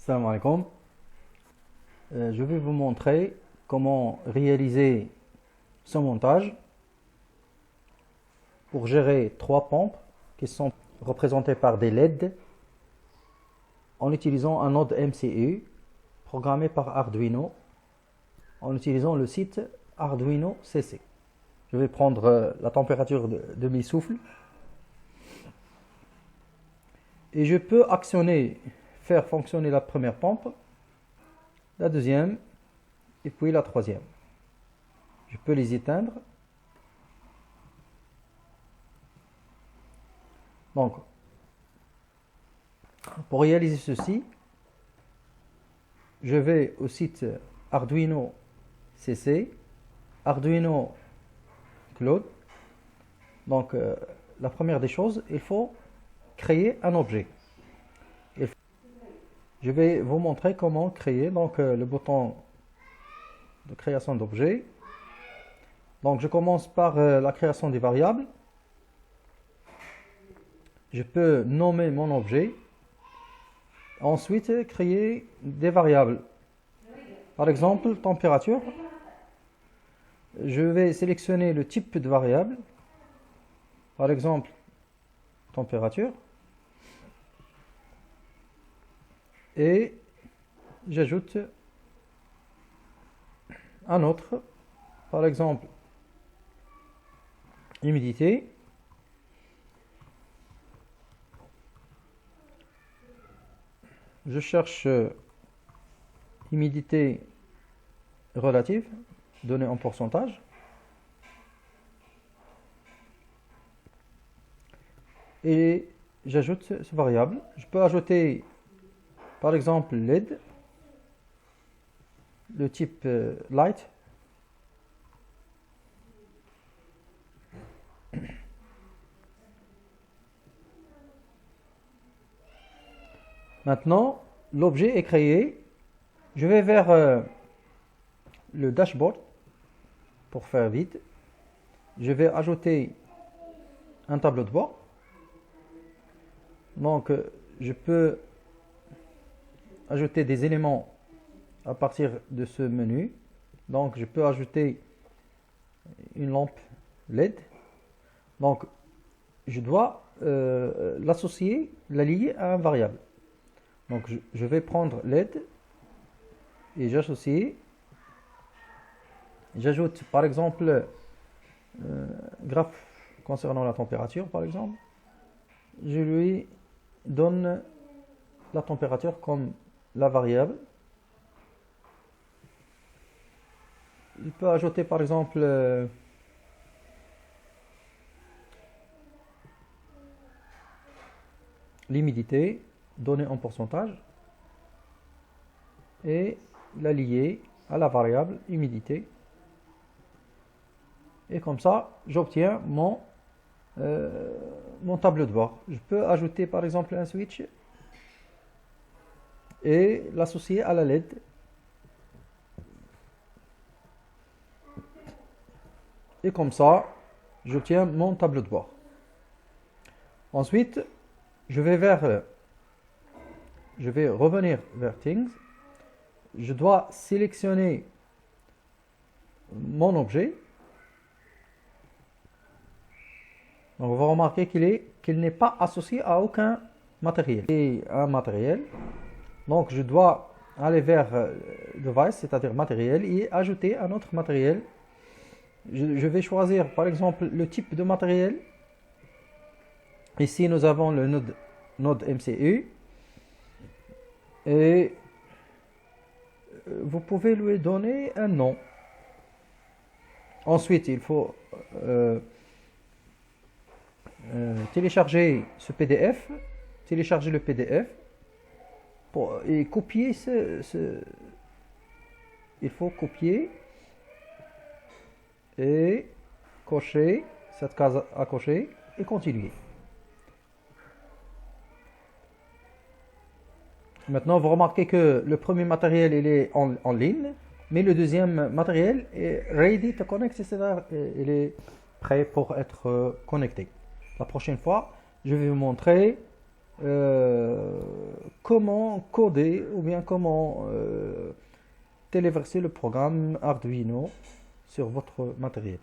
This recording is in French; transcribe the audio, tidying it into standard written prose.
Salam alaikum. Je vais vous montrer comment réaliser ce montage pour gérer trois pompes qui sont représentées par des LED en utilisant un node MCU programmé par Arduino en utilisant le site Arduino CC. Je vais prendre la température de mes souffles et je peux faire fonctionner la première pompe, la deuxième et puis la troisième. Je peux les éteindre. Donc, pour réaliser ceci, je vais au site Arduino CC, Arduino Cloud. Donc, la première des choses, il faut créer un objet. Je vais vous montrer comment créer le bouton de création d'objet. Donc, je commence par la création des variables. Je peux nommer mon objet. Ensuite, créer des variables. Par exemple, température. Je vais sélectionner le type de variable. Par exemple, température. Et j'ajoute un autre, par exemple, humidité. Je cherche humidité relative, donnée en pourcentage. Et j'ajoute ce variable. Je peux ajouter, par exemple, LED, le type light. Maintenant, l'objet est créé. Je vais vers le dashboard pour faire vite. Je vais ajouter un tableau de bord. Donc, je peux ajouter des éléments à partir de ce menu. Donc, je peux ajouter une lampe LED. Donc, je dois l'associer, la lier à un variable. Donc, je vais prendre LED et j'associe. J'ajoute, par exemple, graphe concernant la température, par exemple. Je lui donne la température comme la variable. Il peut ajouter, par exemple, l'humidité donnée en pourcentage et la lier à la variable humidité. Et comme ça, j'obtiens mon tableau de bord. Je peux ajouter par exemple un switch et l'associer à la LED. Et comme ça, j'obtiens mon tableau de bord. Ensuite, je vais revenir vers Things. Je dois sélectionner mon objet. Donc, on va remarquer qu'il n'est pas associé à aucun matériel. Et un matériel. Donc, je dois aller vers Device, c'est-à-dire matériel, et ajouter un autre matériel. Je vais choisir, par exemple, le type de matériel. Ici, nous avons le node MCU. Et vous pouvez lui donner un nom. Ensuite, il faut télécharger ce PDF, télécharger le PDF et copier il faut copier et cocher cette case à cocher et continuer. Maintenant, vous remarquez que le premier matériel il est en ligne, mais le deuxième matériel est ready to connect, c'est-à-dire il est prêt pour être connecté. La prochaine fois, je vais vous montrer euh, comment coder ou bien comment téléverser le programme Arduino sur votre matériel.